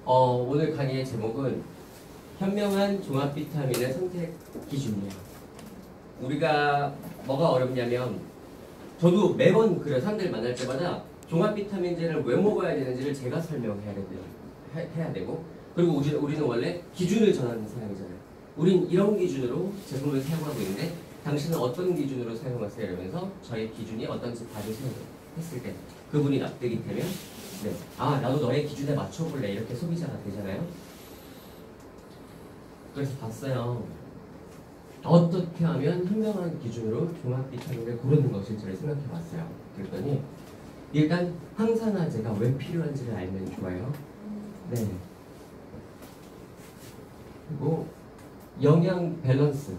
오늘 강의의 제목은 현명한 종합 비타민의 선택 기준이에요. 우리가 뭐가 어렵냐면 저도 매번 그래요. 사람들 만날 때마다 종합 비타민제를 왜 먹어야 되는지를 제가 해야 되고 그리고 우리는 원래 기준을 정하는 사람이잖아요. 우린 이런 기준으로 제품을 사용하고 있는데 당신은 어떤 기준으로 사용하세요? 이러면서 저의 기준이 어떤지 봐주세요 했을 때 그분이 납득이 되면 네. 아 나도 너의 기준에 맞춰볼래 이렇게 소비자가 되잖아요. 그래서 봤어요. 어떻게 하면 현명한 기준으로 종합 비타민을 고르는 것일지를 생각해봤어요. 그랬더니 일단 항산화제가 왜 필요한지를 알면 좋아요. 네. 그리고 영양 밸런스,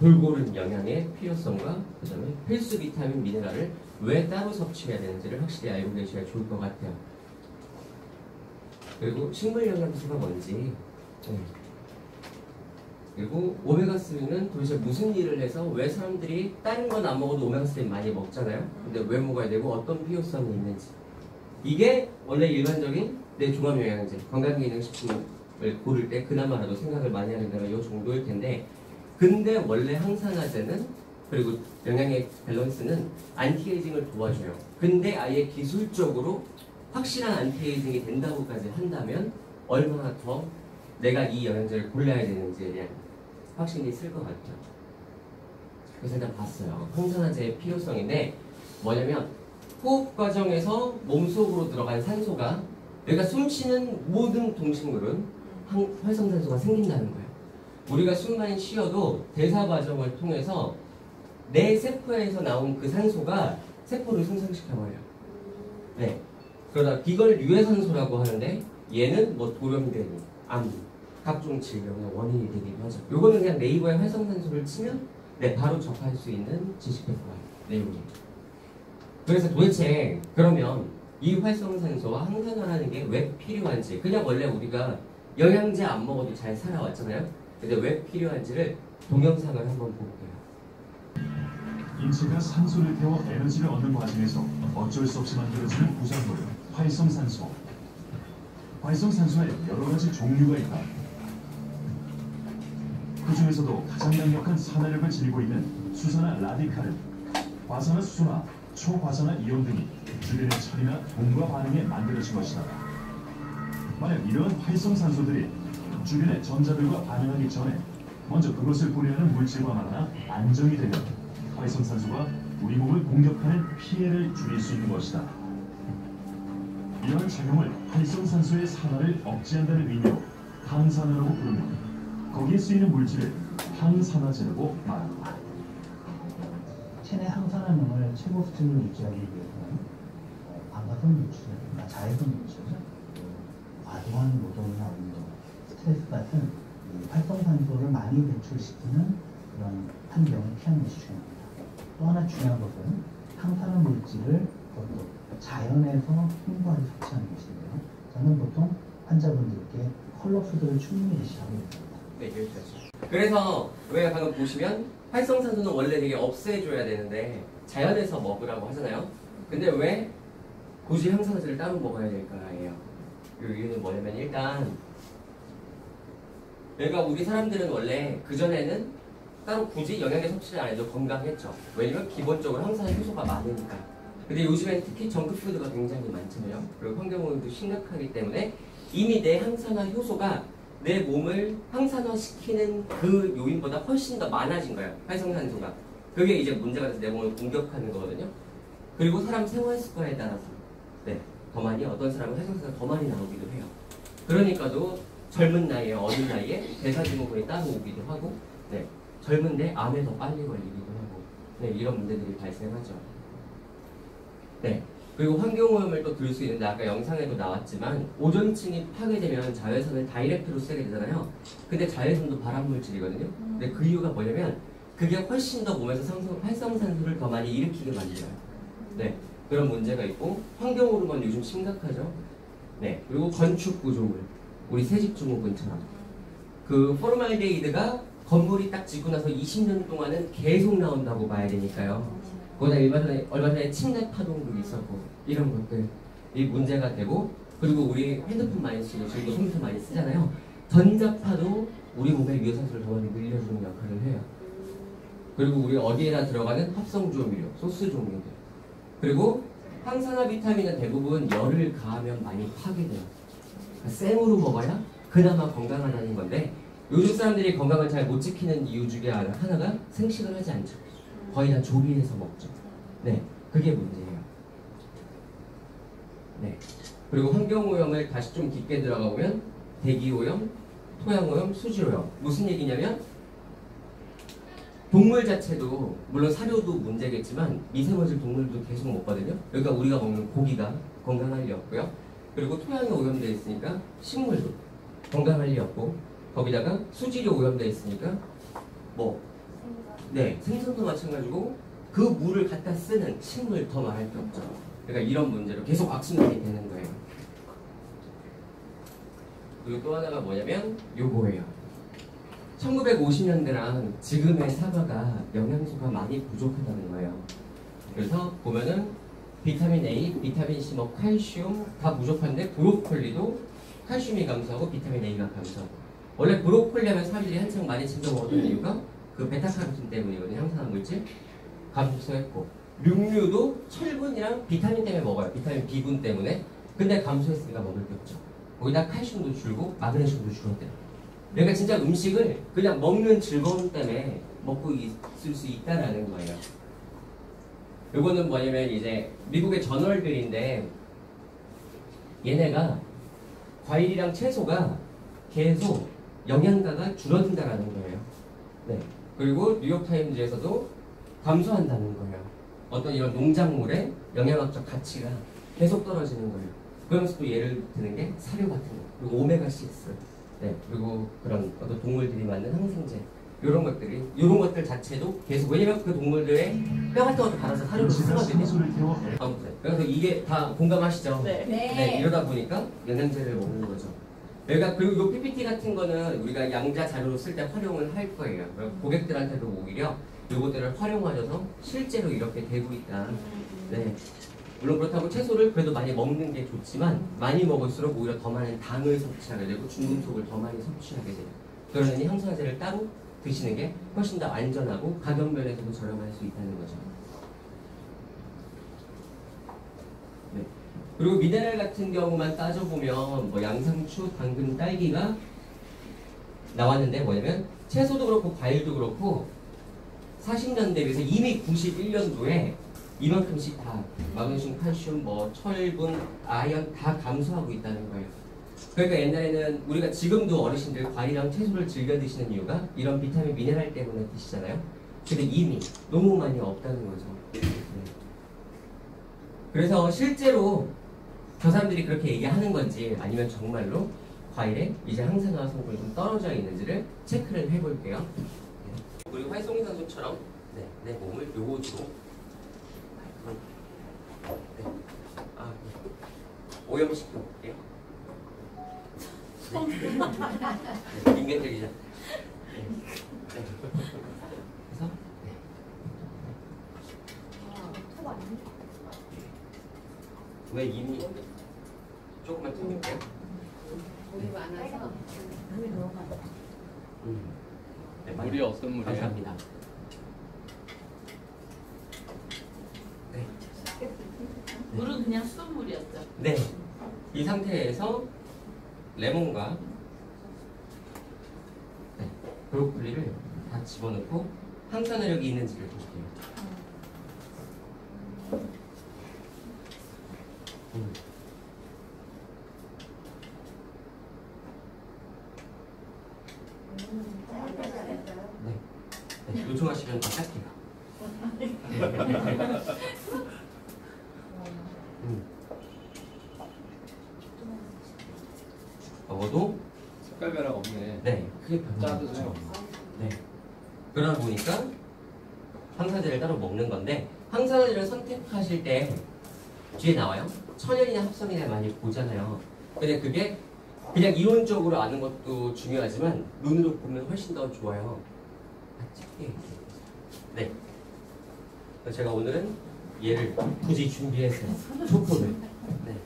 골고른 영양의 필요성과 그 다음에 필수 비타민, 미네랄을 왜 따로 섭취해야 되는지를 확실히 알고 계셔야 좋을 것 같아요. 그리고 식물 영양소가 뭔지 네. 그리고 오메가3는 도대체 무슨 일을 해서 왜 사람들이 다른 건 안 먹어도 오메가3 많이 먹잖아요. 근데 왜 먹어야 되고 어떤 필요성이 있는지 이게 원래 일반적인 내 종합영양제, 건강기능식품을 고를 때 그나마라도 생각을 많이 하는 데가 이 정도일 텐데 근데 원래 항산화제는 그리고 영양의 밸런스는 안티에이징을 도와줘요. 근데 아예 기술적으로 확실한 안티에이징이 된다고까지 한다면 얼마나 더 내가 이 영양제를 골라야 되는지에 대한 확신이 있을 것 같아요. 그래서 일단 봤어요. 항산화제의 필요성인데 뭐냐면 호흡 과정에서 몸속으로 들어간 산소가 내가 숨쉬는 모든 동식물은 활성산소가 생긴다는 거예요. 우리가 숨만 쉬어도 대사 과정을 통해서 내 세포에서 나온 그 산소가 세포를 손상시켜버려요. 네. 그러다 이걸 유해산소라고 하는데 얘는 뭐 돌연변이, 암, 각종 질병의 원인이 되기도 하죠. 요거는 그냥 네이버에 활성산소를 치면 네, 바로 접할 수 있는 지식백과 내용이에요. 그래서 도대체 그러면 이 활성산소와 항산화라는 게 왜 필요한지 그냥 원래 우리가 영양제 안 먹어도 잘 살아왔잖아요. 근데 왜 필요한지를 동영상을 한번 볼게요. 인체가 산소를 태워 에너지를 얻는 과정에서 어쩔 수 없이 만들어지는 부산물 활성산소. 활성산소에 여러 가지 종류가 있다. 그 중에서도 가장 강력한 산화력을 지니고 있는 수산화 라디칼은 과산화수소나 초과산화 이온 등이 주변의 철이나 봄과 반응에 만들어진 것이다. 만약 이러한 활성산소들이 주변의 전자들과 반응하기 전에 먼저 그것을 분해하는 물질과 만나 안정이 되면 활성산소가 우리 몸을 공격하는 피해를 줄일 수 있는 것이다. 이러한 작용을 활성산소의 산화를 억제한다는 의미로 항산화라고 부르며 거기에 쓰이는 물질을 항산화제라고 말한다. 체내 항산화능을 최고 수준으로 유지하기 위해서는 방사선 물질, 자외선 물질, 과도한 노동이나 운동, 스트레스 같은 활성산소를 많이 배출시키는 그런 환경을 피하는 것이 중요합니다. 또 하나 중요한 것은 항산화 물질을 그것도 자연에서 풍부하게 섭취하는 것인데요. 저는 보통 환자분들께 컬러푸드를 충분히 제시하고 있습니다. 네, 여기까지. 그래서 왜 방금 보시면 활성산소는 원래 되게 없애줘야 되는데 자연에서 먹으라고 하잖아요. 근데 왜 굳이 항산화제를 따로 먹어야 될까예요. 그 이유는 뭐냐면 일단 내가 우리 사람들은 원래 그전에는 따로 굳이 영양제 섭취를 안 해도 건강했죠. 왜냐면 기본적으로 항산화 효소가 많으니까. 근데 요즘엔 특히 정크푸드가 굉장히 많잖아요. 그리고 환경오염도 심각하기 때문에 이미 내 항산화 효소가 내 몸을 항산화시키는 그 요인보다 훨씬 더 많아진 거예요. 활성산소가. 그게 이제 문제가 돼서 내 몸을 공격하는 거거든요. 그리고 사람 생활 습관에 따라서 네, 더 많이 어떤 사람은 활성산소가 더 많이 나오기도 해요. 그러니까도 젊은 나이에 어린 나이에 대사증후군이 따로 오기도 하고 네, 젊은데 암에 더 빨리 걸리기도 하고 네, 이런 문제들이 발생하죠. 네. 그리고 환경오염을 또 들 수 있는데 아까 영상에도 나왔지만 오존층이 파괴되면 자외선을 다이렉트로 쐬게 되잖아요. 근데 자외선도 발암물질이거든요. 근데 그 이유가 뭐냐면 그게 훨씬 더 몸에서 활성산소를 더 많이 일으키게 만들어요. 네, 그런 문제가 있고 환경오염은 요즘 심각하죠. 네, 그리고 건축 구조물 우리 새집증후군처럼 그 포르말데히드가 건물이 딱 짓고 나서 20년 동안은 계속 나온다고 봐야 되니까요. 거기다 얼마 전에 침대 파동도 있었고 이런 것들 이 문제가 되고, 그리고 우리 핸드폰 많이 쓰고 지금도 컴퓨터 많이 쓰잖아요. 전자파도 우리 몸에 유해산소를 더 많이 늘려주는 역할을 해요. 그리고 우리 어디에나 들어가는 합성 조미료, 소스 종류들. 그리고 항산화 비타민은 대부분 열을 가하면 많이 파괴돼요. 그러니까 생으로 먹어야 그나마 건강하다는 건데, 요즘 사람들이 건강을 잘 못 지키는 이유 중에 하나가 생식을 하지 않죠. 거의 다 조리해서 먹죠. 네, 그게 문제예요. 네. 그리고 환경오염을 다시 좀 깊게 들어가 보면 대기오염, 토양오염, 수질오염. 무슨 얘기냐면 동물 자체도 물론 사료도 문제겠지만 미세먼지 동물도 계속 먹거든요. 그러니까 우리가 먹는 고기가 건강할 리 없고요. 그리고 토양이 오염되어 있으니까 식물도 건강할 리 없고, 거기다가 수질이 오염되어 있으니까 네, 생선도 마찬가지고 그 물을 갖다 쓰는 식물 더 말할 게 없죠. 그러니까 이런 문제로 계속 악순환이 되는 거예요. 그리고 또 하나가 뭐냐면 요거예요. 1950년대랑 지금의 사과가 영양소가 많이 부족하다는 거예요. 그래서 보면은 비타민 A, 비타민 C, 칼슘 다 부족한데 브로콜리도 칼슘이 감소하고 비타민 A가 감소하고. 원래 브로콜리 하면 사람들이 한창 많이 챙겨 먹었던 이유가 그 베타카로틴 때문이거든요. 항산화 물질 감소했고, 육류도 철분이랑 비타민 때문에 먹어요. 비타민 B군 때문에. 근데 감소했으니까 먹을 게 없죠. 거기다 칼슘도 줄고 마그네슘도 줄었대요. 그러니까 진짜 음식을 그냥 먹는 즐거움 때문에 먹고 있을 수 있다라는 거예요. 요거는 뭐냐면 이제 미국의 저널들인데, 얘네가 과일이랑 채소가 계속 영양가가 줄어든다라는 거예요. 네. 그리고 뉴욕타임즈에서도 감소한다는 거예요. 어떤 이런 농작물의 영양학적 가치가 계속 떨어지는 거예요. 그러면서 또 예를 드는 게 사료 같은 거, 그리고 오메가6, 네, 그리고 그런 어떤 동물들이 만든 항생제, 이런 것들 자체도 계속, 왜냐면 그 동물들의 뼈 같은 것도 갈아서 사료로 쓰거든요. 아무튼 그래서 이게 다 공감하시죠? 네. 네, 이러다 보니까 영양제를 먹는 거죠. 그러니까 그리고 이 PPT 같은 거는 우리가 양자 자료로 쓸 때 활용을 할 거예요. 고객들한테도 오히려 이것들을 활용하셔서 실제로 이렇게 되고 있다. 네. 물론 그렇다고 채소를 그래도 많이 먹는 게 좋지만, 많이 먹을수록 오히려 더 많은 당을 섭취하게 되고 중금속을 더 많이 섭취하게 돼요. 그러니 항산화제를 따로 드시는 게 훨씬 더 안전하고 가격 면에서도 저렴할 수 있다는 거죠. 네. 그리고 미네랄 같은 경우만 따져보면 뭐 양상추, 당근, 딸기가 나왔는데, 뭐냐면 채소도 그렇고 과일도 그렇고 40년대에 비해서 이미 91년도에 이만큼씩 다 마그네슘, 칼슘, 철분, 아연 다 감소하고 있다는 거예요. 그러니까 옛날에는 우리가 지금도 어르신들 과일이랑 채소를 즐겨 드시는 이유가 이런 비타민, 미네랄 때문에 드시잖아요. 근데 이미 너무 많이 없다는 거죠. 네. 그래서 실제로 저 사람들이 그렇게 얘기하는 건지, 아니면 정말로 과일에 이제 항산화 성분이 좀 떨어져 있는지를 체크를 해볼게요. 그리고 활성산소처럼 내 몸을 요거로 오염시켜 볼게요. 인간적이죠. 그래서 왜 이미 조금만 더 볼게요. 물이 많아서 물이 너무 많아. 네, 물이 어떤 물이에요? 감사합니다. 네. 물은 그냥 수돗물이었죠. 네. 이 상태에서 레몬과 브로콜리를 다 집어넣고 항산화력이 있는지를 볼게요. 네, 요청하시면 더 깎게요. 적어도 색깔 변화가 없네. 네, 크게 짜도 변화가 소용 없죠. 네. 그러다 보니까 항산화제를 따로 먹는 건데, 항산화제를 선택하실 때 뒤에 나와요. 천연이나 합성이나 많이 보잖아요. 근데 그게 그냥 이론적으로 아는 것도 중요하지만 눈으로 보면 훨씬 더 좋아요. 네. 제가 오늘은 얘를 굳이 준비해서 초코를. 네.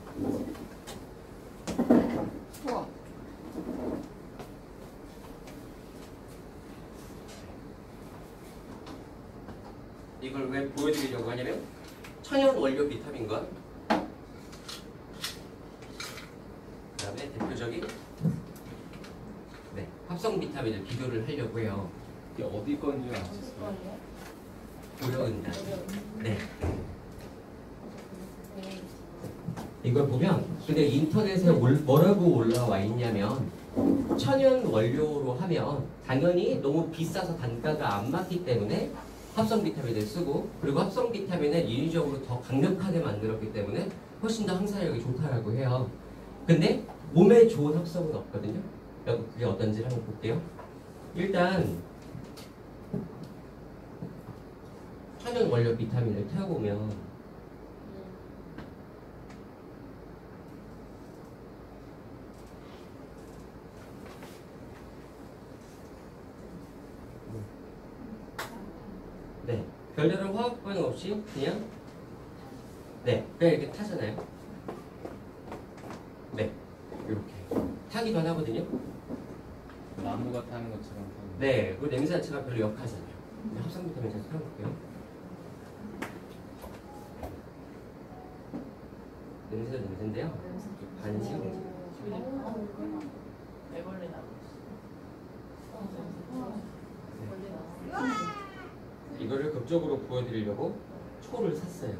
원료 비타민과 그다음에 대표적인 합성 비타민을 비교를 하려고 해요. 이게 어디 건지 아셨어요? 고려은단. 네. 이걸 보면 근데 인터넷에 뭐라고 올라와 있냐면 천연 원료로 하면 당연히 너무 비싸서 단가가 안 맞기 때문에 합성 비타민을 쓰고 그리고 합성 비타민은 인위적으로 더 강력하게 만들었기 때문에 훨씬 더 항산력이 좋다라고 해요. 근데 몸에 좋은 합성은 없거든요. 그게 어떤지 한번 볼게요. 일단 천연 원료 비타민을 태워보면 네, 별다른 화학 반응 없이 그냥 그냥 이렇게 타잖아요. 네, 이렇게 타기만 하거든요. 나무가 타는 것처럼 타는. 네, 그리고 냄새 자체가 별로 역하지 않아요. 합성 비타민 잘 사용할게요. 냄새가 냄새인데요. 반지 애벌레 나고 이거를 극적으로 보여드리려고 초를 샀어요.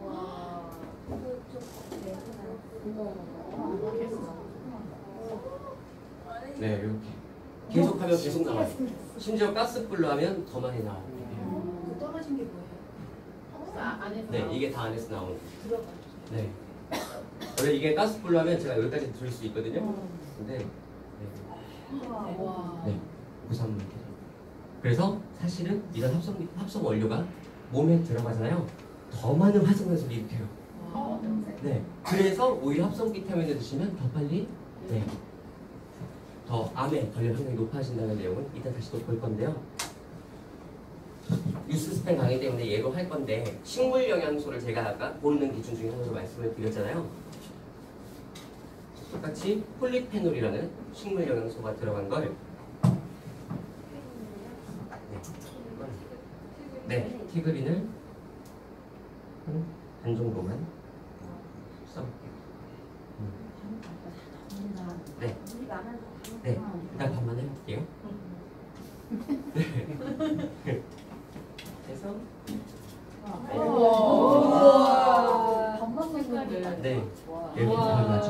와. 네, 이렇게 계속하면 계속 나와요. 심지어 가스불로 하면 더 많이 나와요. 그 떨어진 게 뭐예요? 안에서. 네, 이게 다 안에서 나오는 거예요. 들어가. 네. 원래 이게 가스불로 하면 제가 여기까지 들을 수 있거든요. 근데 와. 네, 무산물. 그래서 사실은 이런 합성 원료가 몸에 들어가잖아요. 더 많은 화성연소를 일으켜요. 네, 그래서 오히려 합성 비타민을 드시면 더 빨리 더 암에 걸릴 확률이 높아진다는 내용은 이따 다시 또 볼 건데요. 뉴스 스팸 강의 때문에 예로 할 건데 식물 영양소를 제가 아까 고르는 기준 중에 하나로 말씀을 드렸잖아요. 똑같이 폴리페놀이라는 식물 영양소가 들어간 걸 티그린을 반 정도만 써볼게요. 일단 반만 해볼게요. 해서 이렇게 반만하죠.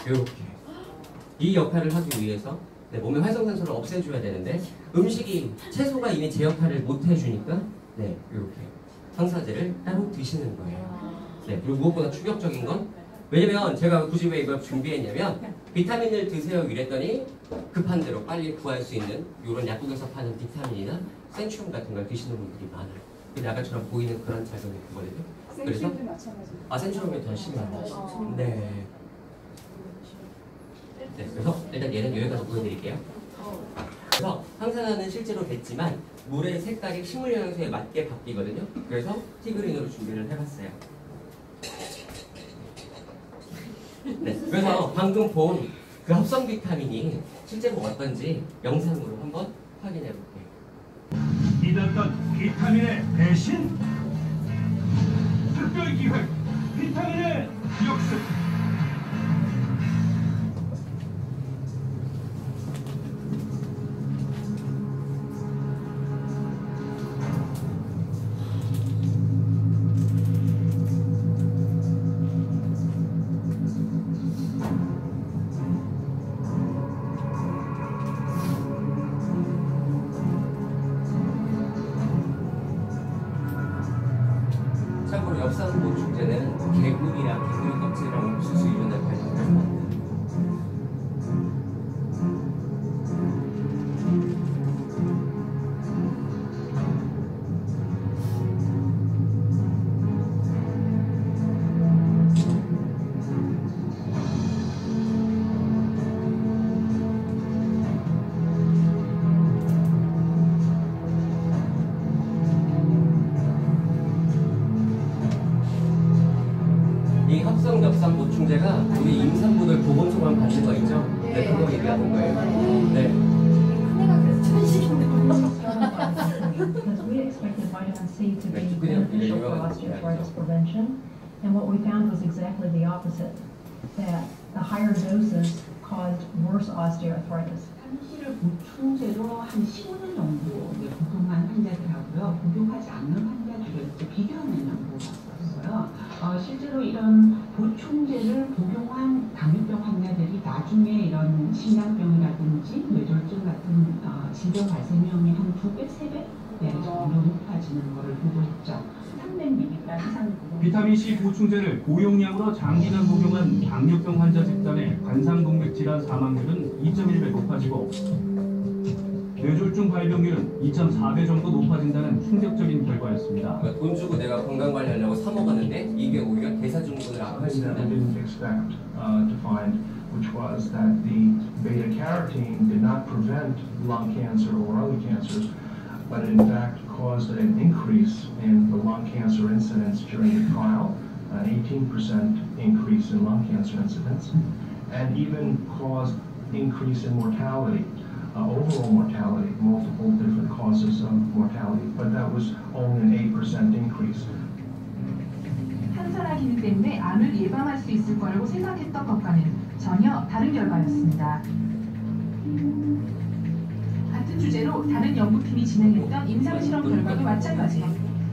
이렇게 이 역할을 하기 위해서 몸의 활성산소를 없애줘야 되는데 음식이 채소가 이미 제 역할을 못 해주니까 이렇게 황사제를 따로 드시는 거예요. 그리고 무엇보다 충격적인 건 왜냐면 제가 굳이 왜 이걸 준비했냐면 비타민을 드세요 이랬더니 급한 대로 빨리 구할 수 있는 이런 약국에서 파는 비타민이나 센츄럼 같은 걸 드시는 분들이 많아요. 근데 아까처럼 보이는 그런 작용이 있거든요. 그래서 센츄럼이 더 심하다. 그래서 일단 얘는 여기까지 보여드릴게요. 그래서 항산화는 실제로 됐지만 물의 색깔이 식물 영양소에 맞게 바뀌거든요. 그래서 티그린으로 준비를 해봤어요. 그래서 방금 본 그 합성 비타민이 실제로 어떤지 영상으로 한번 확인해 볼게요. 믿었던 비타민의 대신 특별 기획 비타민의 역습. 참고로 엽산 보충제는 개구리랑 개구리 껍질이랑 옥수수 이런 데 발효해서 만든 이 합성 엽산 보충제가 우리 임산부들 보건소만 받는 거 있죠? 그거 얘기하는 거예요. 큰애가 그래서 천식인데. expected vitamin C to be Right, 그냥 beneficial for 일반 osteoarthritis prevention, and what we found was exactly the opposite, that the higher doses caused worse osteoarthritis. 탄실을 보충제로 한 15년 정도 복용한 환자들하고요, 복용하지 않는 환자들을 비교하는 연구가 있었어요. 실제로 이런 보충제를 복용한 당뇨병 환자들이 나중에 이런 심장병이라든지 뇌졸중 같은 질병 발생 위험이 한 2배, 3배 정도 높아지는 것을 보고 있죠. 300mg 이상 비타민C 보충제를 고용량으로 장기간 복용한 당뇨병 환자 집단의 관상동맥 질환 사망률은 2.1배 높아지고 뇌졸중 발병률은 2.4배 정도 높아진다는 충격적인 결과였습니다. 그러니까 돈 주고 내가 건강관리하려고 사 먹었는데 이게 오히려 대사증후군을 악화시킨다. didn't expect to find, which was that the beta carotene did not prevent lung cancer or other cancers, but in fact caused an increase in the lung cancer incidence during the trial, an 18% increase in lung cancer incidence, and even caused increase in mortality, overall mortality, multiple different causes of mortality, but that was only an 8% increase. 항산화 기능 때문에 암을 예방할 수 있을 거라고 생각했던 것과는 전혀 다른 결과였습니다. 같은 주제로 다른 연구팀이 진행했던 임상실험 결과도 마찬가지.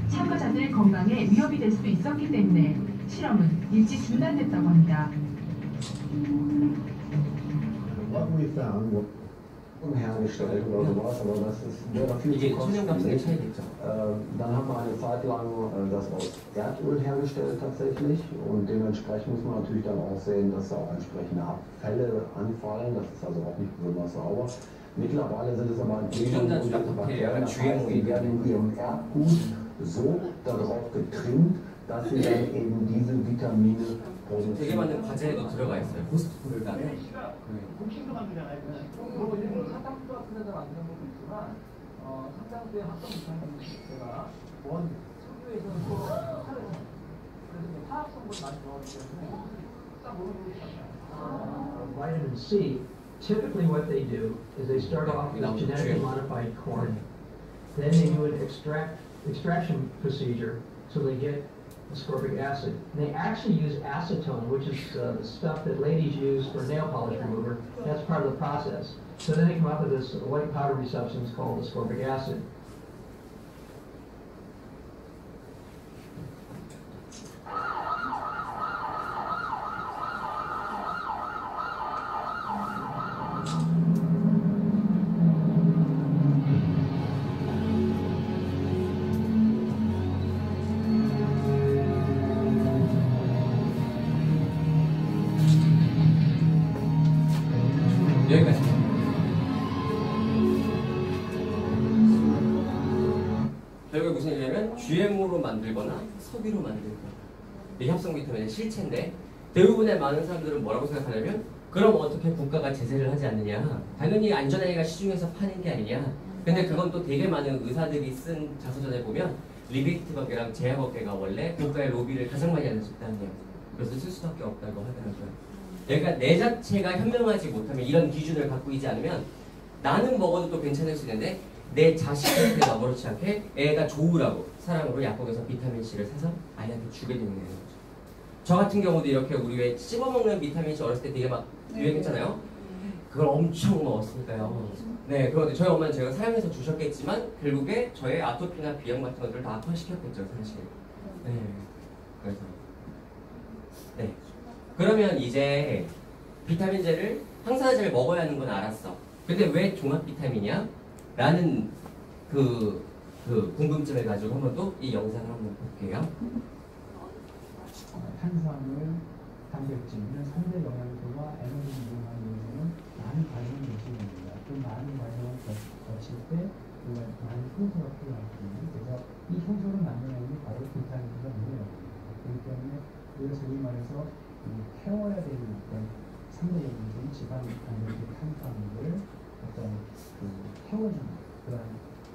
참가자들 건강에 위협이 될 수 있었기 때문에 실험은 일찍 중단됐다고 합니다. What we found hergestellt oder sowas, aber das wäre viel zu kostspielig. Dann haben wir eine Zeit lang das aus Erdöl hergestellt tatsächlich und dementsprechend muss man natürlich dann auch sehen, dass da auch entsprechende Abfälle anfallen. Das ist also auch nicht besonders sauber. Mittlerweile sind es aber Bakterien, das heißt, die werden in ihrem Erbgut so darauf getrimmt, dass sie dann eben diese Vitamine 되게 많은 과제에도 들어가 있어요. 호스트풀을 가면. 복싱도 만들잖아요. 그리고 일본 사탕수수 같은 데서 만드는 것도 있지만 상당수의 합성 비타민C가 원 석유에서는 또 살을 그래서 화학성분이 많이 들어가기 때문에 딱 모르는 게 있어요. Vitamin C, typically what they do is they start off with genetically modified corn. Then they do an extraction procedure so they get ascorbic acid. And they actually use acetone, which is the stuff that ladies use for nail polish remover. That's part of the process. So then they come up with this white powdery substance called ascorbic acid. 여기까지. 결국 무슨 일이냐면 GMO로 만들거나 석유로 만들거나 이 합성 비타민의 실체인데 대부분의 많은 사람들은 뭐라고 생각하냐면 그럼 어떻게 국가가 제재를 하지 않느냐, 당연히 안전하게가 시중에서 파는 게 아니냐. 근데 그건 또 되게 많은 의사들이 쓴 자서전에 보면 리베이트업계랑 제약업계가 원래 국가의 로비를 가장 많이 하는 집단이에요. 그래서 쓸 수밖에 없다고 하더라고요. 그러니까 내 자체가 현명하지 못하면 이런 기준을 갖고 있지 않으면 나는 먹어도 또 괜찮을 수 있는데 내 자식한테 아무렇지 않게 애가 좋으라고 사랑으로 약국에서 비타민C를 사서 아이한테 주게 되는 거죠. 저 같은 경우도 이렇게 우리 왜 씹어먹는 비타민C 어렸을 때 되게 막 유행했잖아요. 그걸 엄청 먹었으니까요. 네, 그런데 저희 엄마는 제가 사용해서 주셨겠지만 결국에 저의 아토피나 비염 같은 것들을 다 악화시켰겠죠, 사실. 네, 그래서 네. 그러면 이제 비타민제를 항산화제를 먹어야 하는 건 알았어. 근데 왜 종합 비타민이야? 라는 그 궁금증을 가지고 한번 또 이 영상을 한번 볼게요. 탄수화물, 단백질은 3대 영양소와 에너지 이용하는 데는 많은 과정이 있습니다. 그 많은 과정을 거칠 때 많은 효소가 필요하거든요. 그래서 이 효소를 만들어내는 게 바로 비타민과 미네랄입니다. 그렇기 때문에 우리가 소위 말해서 태워야 되는 어떤 3대 영양소인 지방, 단백질, 탄수화물을 어떤 태워주는 그런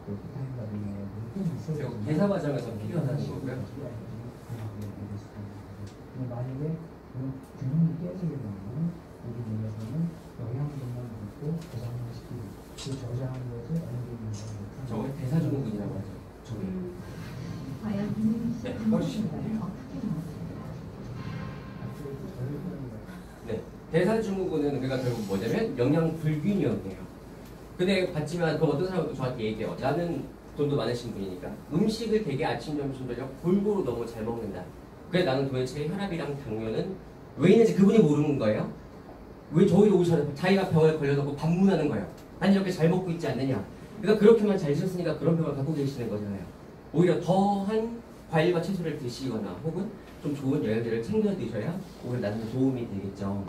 비타민과 미네랄들이 좀 있어야 됩니다. 대사 과정에서 필요하다는 거고요. 만약에 그런 균형이 깨지게 되면 우리 몸에서는 영양분만 먹고 저장을 시키고 그 저장한 것을 에너지 저걸 대사증후군이라고 하죠. 네, 대사증후군은 그러니까 결국 뭐냐면 영양 불균형이에요. 근데 봤지만 그 어떤 사람도 저한테 얘기해요. 나는 돈도 많으신 분이니까 음식을 되게 아침, 점심, 저녁 골고루 너무 잘 먹는다. 그래 나는 도대체 혈압이랑 당뇨는 왜 있는지 그분이 모르는 거예요. 왜 저희도 오셔서 자기가 병을 걸려놓고 반문하는 거예요. 아니 이렇게 잘 먹고 있지 않느냐. 그러니까 그렇게만 잘 드셨으니까 그런 병을 갖고 계시는 거잖아요. 오히려 더한 과일과 채소를 드시거나 혹은 좀 좋은 영양제를 챙겨 드셔야 오히려 나한테 도움이 되겠죠.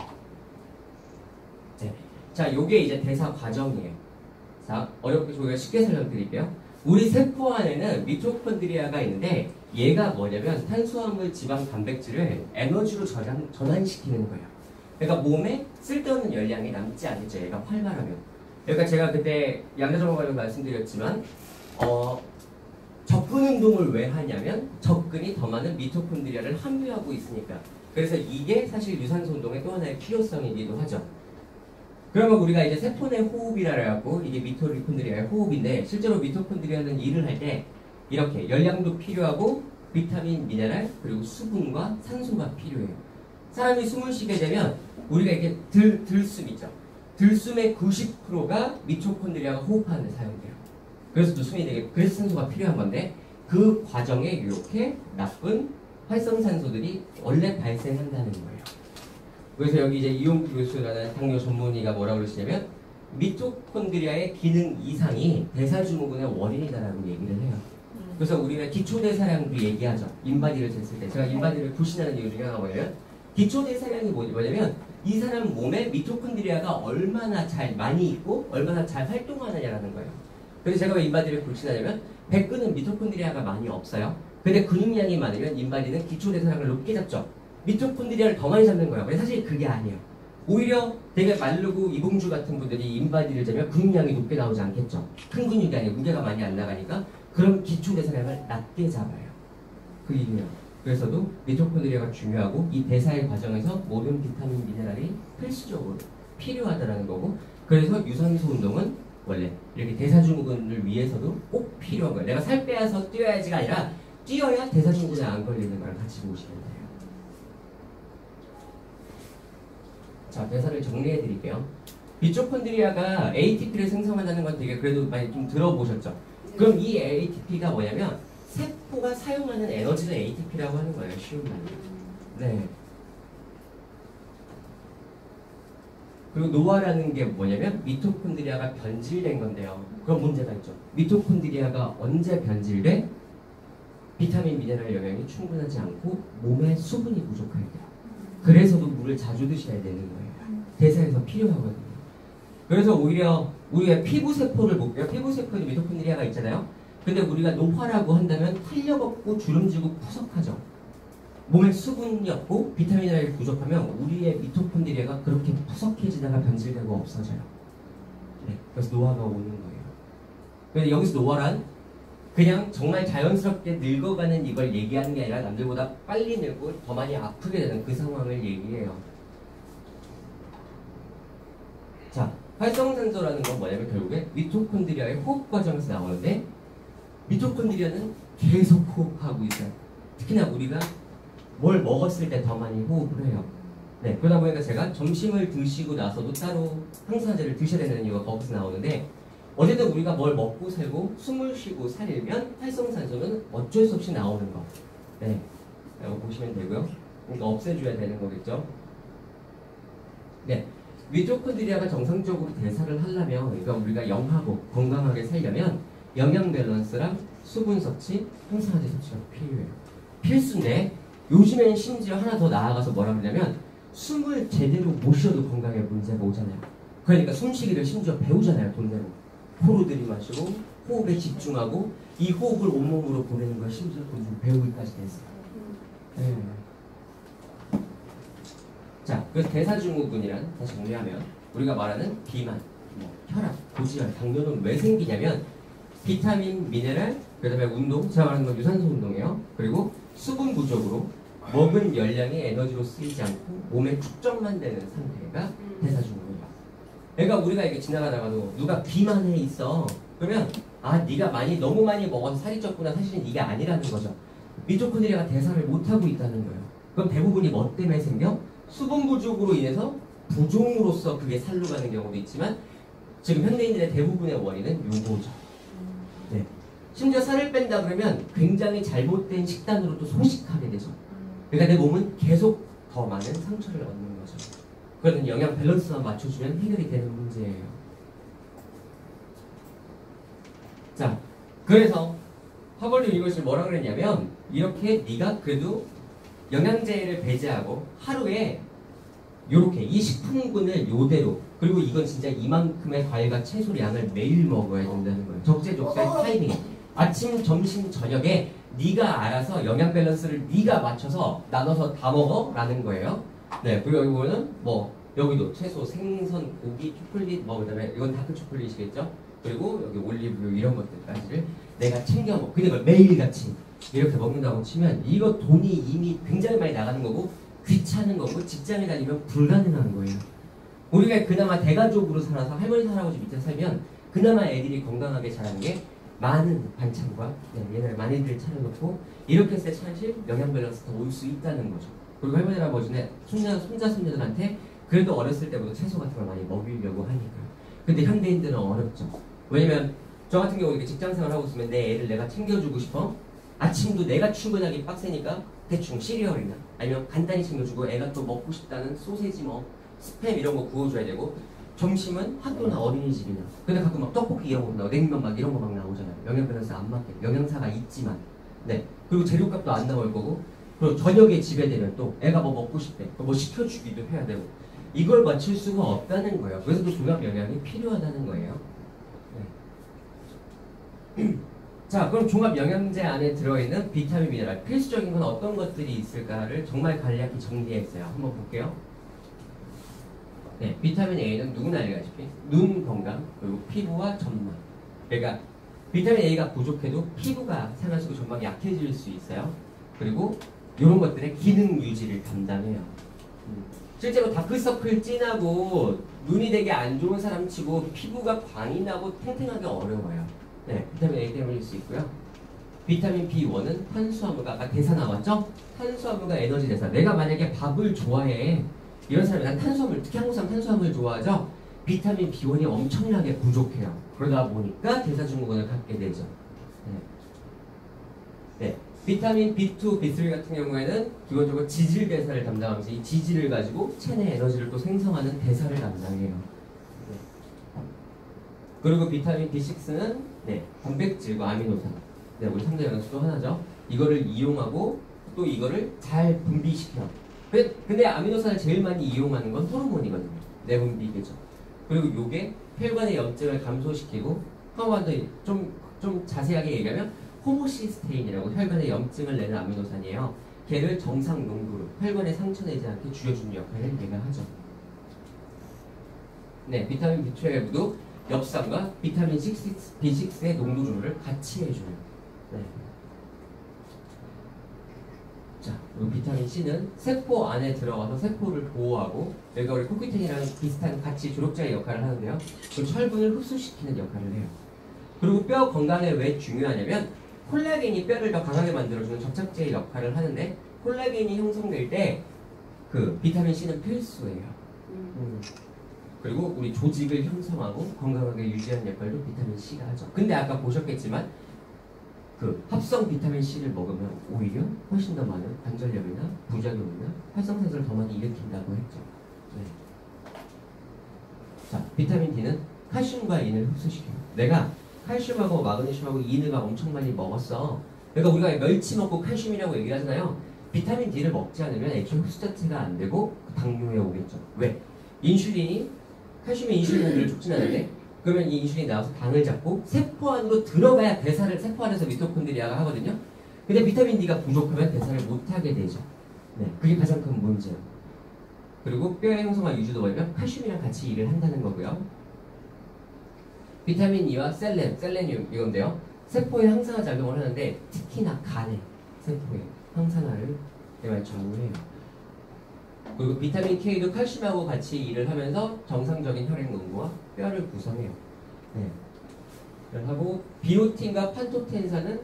네. 자, 요게 이제 대사 과정이에요. 자, 어렵게 저희가 쉽게 설명드릴게요. 우리 세포 안에는 미토콘드리아가 있는데 얘가 뭐냐면 탄수화물, 지방, 단백질을 에너지로 전환시키는 거예요. 그러니까 몸에 쓸데없는 열량이 남지 않겠죠. 얘가 활발하면. 그러니까 제가 그때 양자적으로 관련 말씀드렸지만 접근 운동을 왜 하냐면 접근이 더 많은 미토콘드리아를 함유하고 있으니까. 그래서 이게 사실 유산소 운동의 또 하나의 필요성이기도 하죠. 그러면 우리가 이제 세포 내 호흡이라 해갖고 이게 미토콘드리아의 호흡인데 실제로 미토콘드리아는 일을 할 때 이렇게 열량도 필요하고 비타민, 미네랄 그리고 수분과 산소가 필요해요. 사람이 숨을 쉬게 되면 우리가 이렇게 들숨 있죠. 들숨의 90%가 미토콘드리아가 호흡하는 데 사용돼요. 그래서 또 숨이 되게 그래서 산소가 필요한 건데 그 과정에 이렇게 나쁜 활성산소들이 원래 발생한다는 거예요. 그래서 여기 이제 이용규 교수라는 당뇨 전문의가 뭐라고 그러시냐면 미토콘드리아의 기능 이상이 대사증후군의 원인이다라고 얘기를 해요. 그래서 우리가 기초대사량도 얘기하죠. 인바디를 쟀을 때. 제가 인바디를 불신하는 이유 중에 하나가 뭐냐면 기초대사량이 뭐냐면 이 사람 몸에 미토콘드리아가 얼마나 잘 많이 있고 얼마나 잘 활동하느냐라는 거예요. 그래서 제가 왜 인바디를 불신하냐면 백근은 미토콘드리아가 많이 없어요. 근데 근육량이 많으면 인바디는 기초대사량을 높게 잡죠. 미토콘드리아를 더 많이 잡는 거예요. 근데 사실 그게 아니에요. 오히려 되게 마르고 이봉주 같은 분들이 인바디를 재면 근육량이 높게 나오지 않겠죠. 큰 근육이 아니고 무게가 많이 안 나가니까 그럼 기초대사량을 낮게 잡아요. 그 이유예요. 그래서도 미토콘드리아가 중요하고 이 대사의 과정에서 모든 비타민, 미네랄이 필수적으로 필요하다는 거고 그래서 유산소 운동은 원래 이렇게 대사증후군을 위해서도 꼭 필요한 거예요. 내가 살 빼서 뛰어야지가 아니라 뛰어야 대사증후군에 안 걸리는 거랑 같이 보시면 돼요. 자, 대사를 정리해 드릴게요. 미토콘드리아가 ATP를 생성한다는 건 되게 그래도 많이 좀 들어보셨죠? 그럼 이 ATP가 뭐냐면 세포가 사용하는 에너지를 ATP라고 하는 거예요. 쉬운 말로. 네. 그리고 노화라는 게 뭐냐면 미토콘드리아가 변질된 건데요. 그럼 문제가 있죠. 미토콘드리아가 언제 변질돼? 비타민, 미네랄 영양이 충분하지 않고 몸에 수분이 부족할 때. 그래서도 물을 자주 드셔야 되는 거예요. 대사에서 필요하거든요. 그래서 오히려 우리가 피부세포를 볼게요. 피부세포에 미토콘드리아가 있잖아요. 근데 우리가 노화라고 한다면 탄력 없고 주름지고 푸석하죠. 몸에 수분이 없고 비타민 미네랄이 부족하면 우리의 미토콘드리아가 그렇게 푸석해지다가 변질되고 없어져요. 네, 그래서 노화가 오는 거예요. 근데 여기서 노화란 그냥 정말 자연스럽게 늙어가는 이걸 얘기하는 게 아니라 남들보다 빨리 늙고 더 많이 아프게 되는 그 상황을 얘기해요. 자, 활성산소라는 건 뭐냐면 결국에 미토콘드리아의 호흡 과정에서 나오는데 미토콘드리아는 계속 호흡하고 있어요. 특히나 우리가 뭘 먹었을 때 더 많이 호흡을 해요. 네, 그러다 보니까 제가 점심을 드시고 나서도 따로 항산화제를 드셔야 되는 이유가 거기서 나오는데 어쨌든 우리가 뭘 먹고 살고 숨을 쉬고 살면 활성산소는 어쩔 수 없이 나오는 거. 네, 이거 보시면 되고요. 그러니까 없애줘야 되는 거겠죠. 네, 미토콘드리아가 정상적으로 대사를 하려면 그러니까 우리가 영하고 건강하게 살려면 영양 밸런스랑 수분 섭취, 항산화제 섭취가 필요해요. 필수인데 요즘에는 심지어 하나 더 나아가서 뭐라 그러냐면 숨을 제대로 못 쉬어도 건강에 문제가 오잖아요. 그러니까 숨쉬기를 심지어 배우잖아요. 돈 내고. 코로 들이마시고 호흡에 집중하고 이 호흡을 온몸으로 보내는 걸 심지어 돈 주고 배우기까지 됐어요. 네. 자, 그래서 대사증후군이란 다시 정리하면 우리가 말하는 비만, 혈압, 고지혈, 당뇨는 왜 생기냐면 비타민, 미네랄, 그 다음에 운동, 제가 말하는 건 유산소 운동이에요. 그리고 수분 부족으로 먹은 열량이 에너지로 쓰이지 않고 몸에 축적만 되는 상태가 대사증후군이에요. 그러니까 우리가 이게 지나가다가도 누가 비만해 있어. 그러면 아 네가 너무 많이 먹어서 살이 쪘구나. 사실은 이게 아니라는 거죠. 미토콘드리아가 대사를 못하고 있다는 거예요. 그럼 대부분이 뭐 때문에 생겨? 수분 부족으로 인해서 부종으로서 그게 살로 가는 경우도 있지만 지금 현대인들의 대부분의 원인은 요거죠. 네. 심지어 살을 뺀다 그러면 굉장히 잘못된 식단으로 또 소식하게 되죠. 그러니까 내 몸은 계속 더 많은 상처를 얻는 거죠. 그러면 영양 밸런스만 맞춰주면 해결이 되는 문제예요. 자, 그래서 허벌리 이것이 뭐라 그랬냐면 이렇게 네가 그래도 영양제를 배제하고 하루에 요렇게 이 식품군을 요대로 그리고 이건 진짜 이만큼의 과일과 채소 양을 매일 먹어야 된다는 거예요. 적재적소의 타이밍. 아침, 점심, 저녁에 네가 알아서 영양 밸런스를 네가 맞춰서 나눠서 다 먹어 라는 거예요. 네, 그리고 이거는 뭐 여기도 채소, 생선, 고기, 초콜릿 뭐 그다음에 이건 다크 초콜릿이겠죠. 그리고 여기 올리브유 이런 것들까지를 내가 챙겨 먹고 근데 이걸 매일같이 이렇게 먹는다고 치면 이거 돈이 이미 굉장히 많이 나가는 거고 귀찮은 거고 직장에 다니면 불가능한 거예요. 우리가 그나마 대가족으로 살아서 할머니 할아버지 밑에 살면 그나마 애들이 건강하게 자라는 게 많은 반찬과 옛날에 많이들 차려놓고 이렇게 했을 때 사실 영양 밸런스가 올 수 있다는 거죠. 그리고 할머니 할아버지는 손자 손녀들한테 그래도 어렸을 때부터 채소 같은 걸 많이 먹이려고 하니까. 근데 현대인들은 어렵죠. 왜냐면 저 같은 경우 이렇게 직장생활 하고 있으면 내 애를 내가 챙겨주고 싶어. 아침도 내가 출근하기 빡세니까 대충 시리얼이나 아니면 간단히 챙겨주고 애가 또 먹고 싶다는 소세지 뭐 스팸 이런 거 구워줘야 되고 점심은 학교나 어린이집이나 근데 가끔 막 떡볶이 이런 거 나오고 냉면 막 이런 거 막 나오잖아요. 영양 밸런스 안 맞게 영양사가 있지만 네 그리고 재료값도 안 나올 거고 그리고 저녁에 집에 되면 또 애가 뭐 먹고 싶대 뭐 시켜주기도 해야 되고 이걸 맞출 수가 없다는 거예요. 그래서 또 종합 영양이 필요하다는 거예요. 네. 자, 그럼 종합 영양제 안에 들어있는 비타민, 미네랄 필수적인 건 어떤 것들이 있을까를 정말 간략히 정리했어요. 한번 볼게요. 네, 비타민 A는 누구나 알다시피 눈 건강 그리고 피부와 점막. 그러니까 비타민 A가 부족해도 피부가 상하시고 점막이 약해질 수 있어요. 그리고 이런 것들의 기능 유지를 담당해요. 실제로 다크서클 진하고 눈이 되게 안 좋은 사람 치고 피부가 광이 나고 탱탱하기 어려워요. 네, 비타민 A 때문일 수 있고요. 비타민 B1은 탄수화물과 아까 대사 나왔죠? 탄수화물과 에너지 대사. 내가 만약에 밥을 좋아해. 이런 사람이 난 탄수화물, 특히 한국 사람 탄수화물 좋아하죠? 비타민 B1이 엄청나게 부족해요. 그러다 보니까 대사 증후군을 갖게 되죠. 네. 네. 비타민 B2, B3 같은 경우에는 기본적으로 지질 대사를 담당하면서 이 지질을 가지고 체내 에너지를 또 생성하는 대사를 담당해요. 네. 그리고 비타민 B6는 네, 단백질과 아미노산. 네, 우리 3대 영양소 하나죠. 이거를 이용하고 또 이거를 잘 분비시켜. 근데 아미노산을 제일 많이 이용하는 건 호르몬이거든요. 내분비계죠. 그리고 요게 혈관의 염증을 감소시키고 한번 좀 자세하게 얘기하면 호모시스테인이라고 혈관의 염증을 내는 아미노산이에요. 걔를 정상 농도로 혈관에 상처 내지 않게 줄여주는 역할을 얘가 하죠. 네, 비타민 B12도 엽산과 비타민 B6의 농도 조절을 같이 해줘요. 네. 자, 그리고 비타민 C는 세포 안에 들어가서 세포를 보호하고 여기가 우리 코큐텐이랑 비슷한 같이 조력자의 역할을 하는데요. 그 철분을 흡수시키는 역할을 해요. 그리고 뼈 건강에 왜 중요하냐면 콜라겐이 뼈를 더 강하게 만들어주는 접착제의 역할을 하는데 콜라겐이 형성될 때 그 비타민 C는 필수예요. 그리고 우리 조직을 형성하고 건강하게 유지하는 역할도 비타민 C가 하죠. 근데 아까 보셨겠지만 그 합성 비타민 C를 먹으면 오히려 훨씬 더 많은 관절염이나 부작용이나 활성산소를 더 많이 일으킨다고 했죠. 네. 자, 비타민 D는 칼슘과 인을 흡수시켜요. 내가 칼슘하고 마그네슘하고 인을 엄청 많이 먹었어. 그러니까 우리가 멸치 먹고 칼슘이라고 얘기를 하잖아요. 비타민 D를 먹지 않으면 애초에 흡수 자체가 안 되고 당뇨에 오겠죠. 왜? 인슐린이 칼슘의 인슐린 공급을 촉진하는데 그러면 이 인슐린이 나와서 당을 잡고 세포 안으로 들어가야 대사를 세포 안에서 미토콘드리아가 하거든요. 근데 비타민 D가 부족하면 대사를 못하게 되죠. 네, 그게 가장 큰 문제예요. 그리고 뼈의 형성과 유지도 뭐냐면 칼슘이랑 같이 일을 한다는 거고요. 비타민 E와 셀레늄 이건데요. 세포의 항산화 작용을 하는데 특히나 간의 세포의 항산화를 대발전을 해요. 그리고 비타민 K도 칼슘하고 같이 일을 하면서 정상적인 혈액 농도와 뼈를 구성해요. 네. 하고 비오틴과 판토텐산은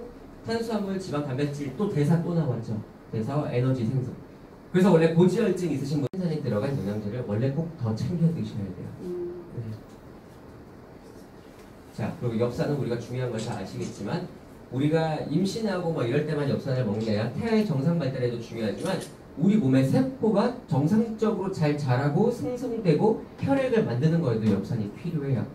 탄수화물, 지방, 단백질, 또 대사 또 나왔죠. 대사와 에너지 생성. 그래서 원래 고지혈증 있으신 분 생산에 들어간 영양제를 원래 꼭 더 챙겨 드셔야 돼요. 네. 자, 그리고 엽산은 우리가 중요한 걸 잘 아시겠지만 우리가 임신하고 뭐 이럴 때만 엽산을 먹는 게 아니라 태아의 정상 발달에도 중요하지만 우리 몸의 세포가 정상적으로 잘 자라고 생성되고 혈액을 만드는 거에도 엽산이 필요해요.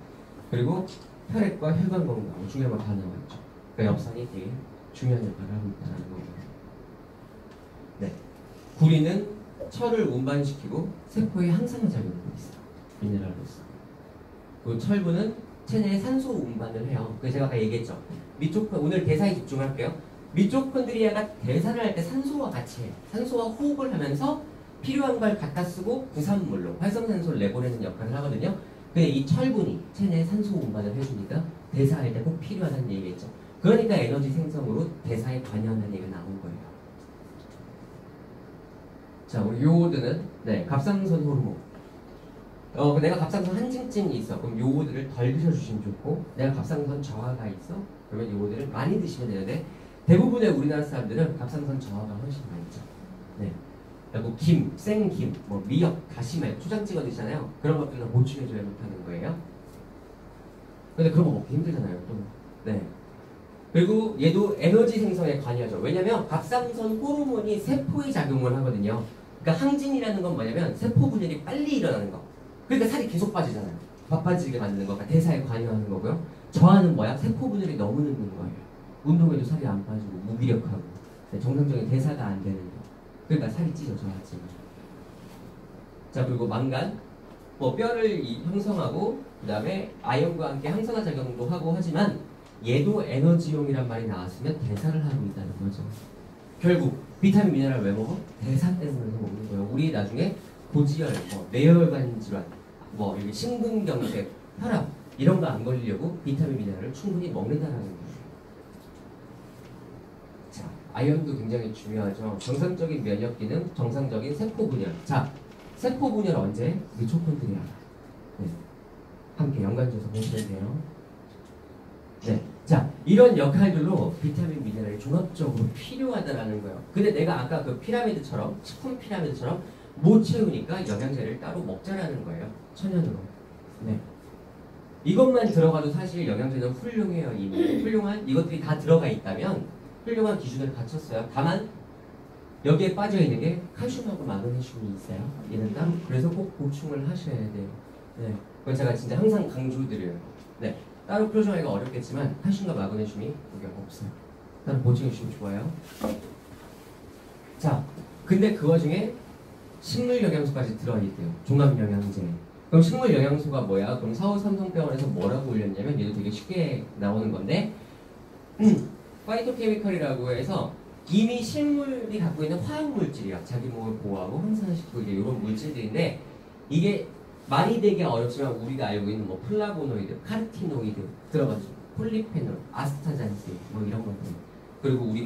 그리고 혈액과 혈관 건강 중요한 거 다 나와있죠. 그러니까 엽산이 되게 중요한 역할을 하고 있다는 거예요. 네. 구리는 철을 운반시키고 세포에 항산화 작용을 하고 있어요. 미네랄로서. 그리고 철분은 체내에 산소 운반을 해요. 그래서 제가 아까 얘기했죠. 오늘 대사에 집중할게요. 미토콘드리아가 대사를 할 때 산소와 같이 해요. 산소와 호흡을 하면서 필요한 걸 갖다 쓰고 부산물로 활성산소를 내보내는 역할을 하거든요. 근데 이 철분이 체내에 산소 운반을 해주니까 대사할 때 꼭 필요하다는 얘기겠죠. 그러니까 에너지 생성으로 대사에 관여한다는 얘기가 나온 거예요. 자, 우리 요오드는 갑상선 호르몬. 내가 갑상선 한증증이 있어. 그럼 요오드를 덜 드셔주시면 좋고, 내가 갑상선 저하가 있어. 그러면 요오드를 많이 드시면 되는데 대부분의 우리나라 사람들은 갑상선 저하가 훨씬 많죠. 네. 그리고 김, 생김, 뭐 미역, 다시마, 초장 찍어 드시잖아요. 그런 것들은 보충해줘야 못하는 거예요. 근데 그런 거 먹기 힘들잖아요. 또. 네. 그리고 얘도 에너지 생성에 관여하죠. 왜냐면 갑상선 호르몬이 세포에 작용을 하거든요. 그러니까 항진이라는 건 뭐냐면 세포 분열이 빨리 일어나는 거. 그러니까 살이 계속 빠지잖아요. 바빠지게 만드는 거. 그러니까 대사에 관여하는 거고요. 저하는 뭐야? 세포 분열이 너무 늦는 거예요. 운동해도 살이 안 빠지고 무기력하고 정상적인 대사가 안 되는 거. 그러니까 살이 찌죠. 저하지. 자, 그리고 망간. 뭐 뼈를 형성하고 그 다음에 아연과 함께 항산화 작용도 하고 하지만 얘도 에너지용이란 말이 나왔으면 대사를 하고 있다는 거죠. 결국 비타민 미네랄 왜 먹어? 대사 때문에 먹는 거예요. 우리 나중에 고지혈, 뇌혈관 질환, 여기 심근경색, 혈압 이런 거 안 걸리려고 비타민 미네랄을 충분히 먹는다는 거예요. 자, 아연도 굉장히 중요하죠. 정상적인 면역 기능, 정상적인 세포 분열. 자, 세포 분열 언제? 미토콘드리아. 네. 함께 연관져서 보시면 돼요. 네. 자, 이런 역할들로 비타민 미네랄이 종합적으로 필요하다라는 거예요. 근데 내가 아까 그 피라미드처럼, 식품 피라미드처럼 못 채우니까 영양제를 따로 먹자라는 거예요. 천연으로. 네. 이것만 들어가도 사실 영양제는 훌륭해요. 이미 훌륭한 이것들이 다 들어가 있다면 훌륭한 기준을 갖췄어요. 다만 여기에 빠져 있는 게 칼슘하고 마그네슘이 있어요. 얘는 따로 그래서 꼭 보충을 하셔야 돼요. 네. 그건 제가 진짜 항상 강조드려요. 네. 따로 표정하기가 어렵겠지만 칼슘과 마그네슘이 여기 없어요. 따로 보충해 주시면 좋아요. 자, 근데 그 와중에 식물 영양소까지 들어있대요. 종합 영양제. 그럼 식물 영양소가 뭐야? 그럼 서울삼성병원에서 뭐라고 올렸냐면 얘도 되게 쉽게 나오는 건데 파이토케미컬이라고 해서 이미 식물이 갖고 있는 화학물질이야. 자기 몸을 보호하고 항산화시키고 이제 이런 물질들인데 이게 말이 되게 어렵지만 우리가 알고 있는 플라보노이드, 카르티노이드 들어가죠. 폴리페놀, 아스타잔신 이런 것들. 그리고 우리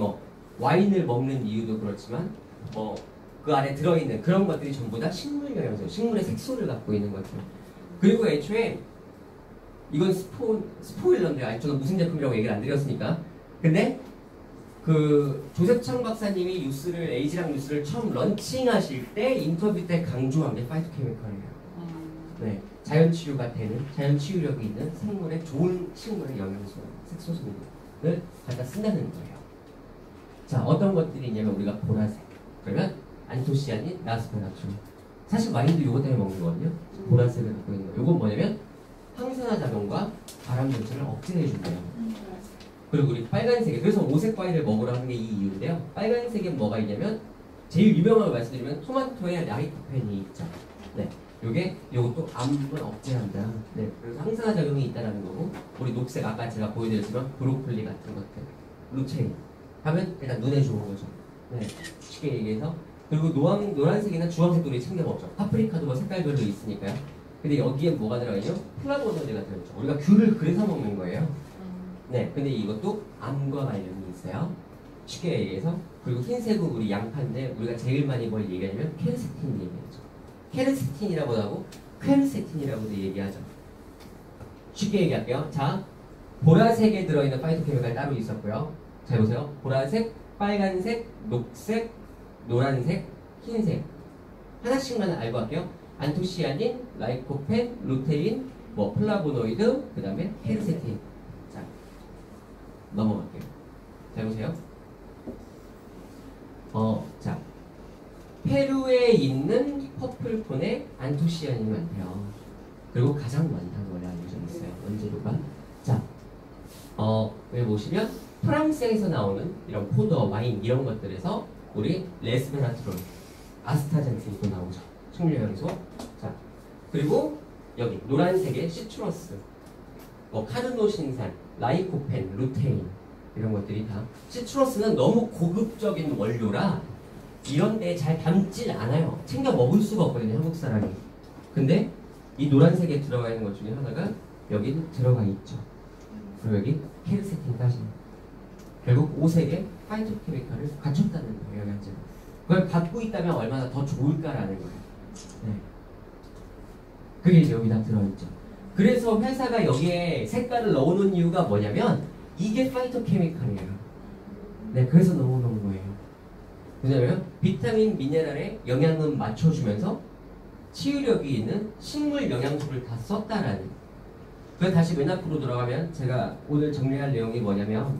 와인을 먹는 이유도 그렇지만 그 안에 들어있는 그런 것들이 전부 다 식물 영양소, 식물의 색소를 갖고 있는 것들. 그리고 애초에 이건 스포일러인데 저는 무슨 제품이라고 얘기를 안 드렸으니까. 근데 그 조셉창 박사님이 에이지랑 뉴스를 처음 런칭하실 때 인터뷰 때 강조한 게 파이토케미컬이에요. 네, 자연 치유가 되는, 자연 치유력이 있는 생물의 좋은 식물의 영양소, 색소성분을 갖다 쓴다는 거예요. 자, 어떤 것들이 있냐면 우리가 보라색. 그러면 안토시아닌, 라스페라툴. 사실 와인도 이거 때문에 먹는 거거든요. 보라색을 갖고 있는 거. 이건 뭐냐면 항산화 작용과 발암 전체를 억제해준대요. 그리고 우리 빨간색에, 그래서 오색 과일을 먹으라는 게 이 이유인데요. 빨간색에 뭐가 있냐면 제일 유명한 걸 말씀드리면 토마토에 라이코펜이 있죠. 네. 요것도 암을 억제한다. 네. 그래서 항산화 작용이 있다는 거고, 우리 녹색 아까 제가 보여드렸지만 브로콜리 같은 것들, 루체인 하면 일단 눈에 좋은 거죠. 네. 쉽게 얘기해서. 그리고 노란색이나 주황색도 우리 챙겨 먹죠. 파프리카도 색깔별로 있으니까요. 근데 여기에 뭐가 들어가요? 플라보노이드가 들어있죠. 우리가 귤을 그래서 먹는 거예요. 네. 근데 이것도 암과 관련이 있어요. 쉽게 얘기해서. 그리고 흰색은 우리 양파인데 우리가 제일 많이 뭘 얘기하냐면 케르세틴 얘기하죠. 케르세틴이라고도 하고 퀘르세틴이라고도 얘기하죠. 쉽게 얘기할게요. 자, 보라색에 들어있는 파이토케미칼 따로 있었고요. 자 보세요. 보라색, 빨간색, 녹색, 노란색, 흰색 하나씩만 알고 갈게요. 안토시아닌, 라이코펜, 루테인, 뭐 플라보노이드, 그 다음에 헤르세틴. 자 넘어갈게요. 자 보세요. 자 페루에 있는 퍼플콘에 안토시아닌이 많대요. 그리고 가장 많다는 걸 알려져 있어요. 원재료가. 자, 여기 보시면 프랑스에서 나오는 이런 포도, 와인 이런 것들에서 우리 레스베라트롤, 아스타젠틴도 나오죠. 식물영양소. 자, 그리고 여기 노란색의 시트러스, 뭐 카르노신산, 라이코펜, 루테인 이런 것들이 다. 시트러스는 너무 고급적인 원료라 이런 데 잘 담질 않아요. 챙겨 먹을 수가 없거든요, 한국 사람이. 근데 이 노란색에 들어가 있는 것 중에 하나가 여기 들어가 있죠. 그리고 여기 케르세틴까지. 결국 5색의 파이토케미칼을 갖췄다는 거예요, 영양제로. 그걸 갖고 있다면 얼마나 더 좋을까라는 거예요. 네. 그게 이제 여기다 들어있죠. 그래서 회사가 여기에 색깔을 넣어놓은 이유가 뭐냐면 이게 파이토케미칼이에요. 네, 그래서 넣어놓은 거예요. 왜냐면 비타민, 미네랄에 영양은 맞춰주면서 치유력이 있는 식물 영양소를 다 썼다라는. 그래서 다시 맨 앞으로 돌아가면 제가 오늘 정리할 내용이 뭐냐면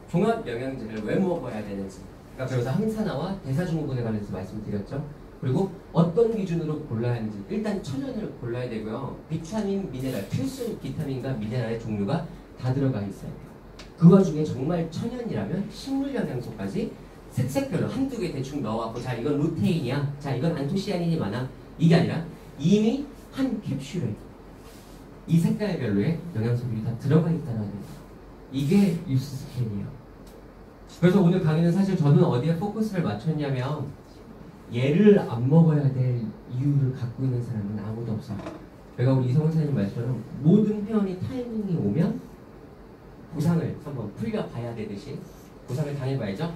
종합 영양제를 왜 먹어야 되는지. 그러니까 그래서 항산화와 대사증후군에 관해서 말씀드렸죠. 그리고 어떤 기준으로 골라야 하는지. 일단 천연을 골라야 되고요. 비타민, 미네랄, 필수 비타민과 미네랄의 종류가 다 들어가 있어요. 그 와중에 정말 천연이라면 식물 영양소까지 색색별로 한두 개 대충 넣어갖고 자 이건 루테인이야, 자 이건 안토시아닌이 많아, 이게 아니라 이미 한 캡슐에 이 색깔별로의 영양소들이 다 들어가 있다는 거. 이게 뉴스스캔이에요. 그래서 오늘 강의는 사실 저는 어디에 포커스를 맞췄냐면 얘를 안 먹어야 될 이유를 갖고 있는 사람은 아무도 없어요. 제가 우리 이성훈 선생님 말처럼 모든 회원이 타이밍이 오면 보상을 한번 풀려봐야 되듯이 보상을 당해봐야죠.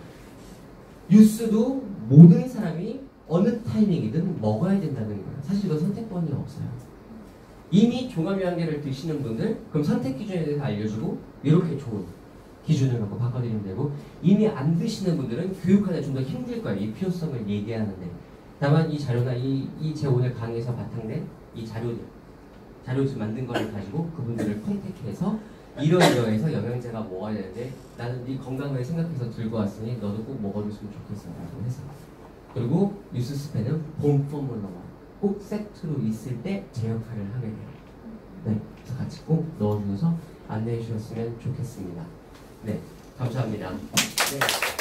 뉴스도 모든 사람이 어느 타이밍이든 먹어야 된다는 거예요. 사실 이건 선택권이 없어요. 이미 종합영양제를 드시는 분들 그럼 선택 기준에 대해서 알려주고 이렇게 좋은 기준을 갖고 바꿔드리면 되고, 이미 안 드시는 분들은 교육하는 좀 더 힘들 거예요. 이 필요성을 얘기하는데. 다만 이 자료나 제 오늘 강의에서 바탕된 이 자료들 만든 거를 가지고 그분들을 컨택해서 이러해서 영양제가 먹어야 되는데 나는 네 건강을 생각해서 들고 왔으니 너도 꼭 먹어줬으면 좋겠어 라고 해서. 그리고 뉴스스펜은 본 포뮬러와 꼭 세트로 있을 때 제 역할을 하게 돼요. 네, 그래서 같이 꼭 넣어주셔서 안내해 주셨으면 좋겠습니다. 네, 감사합니다. 네.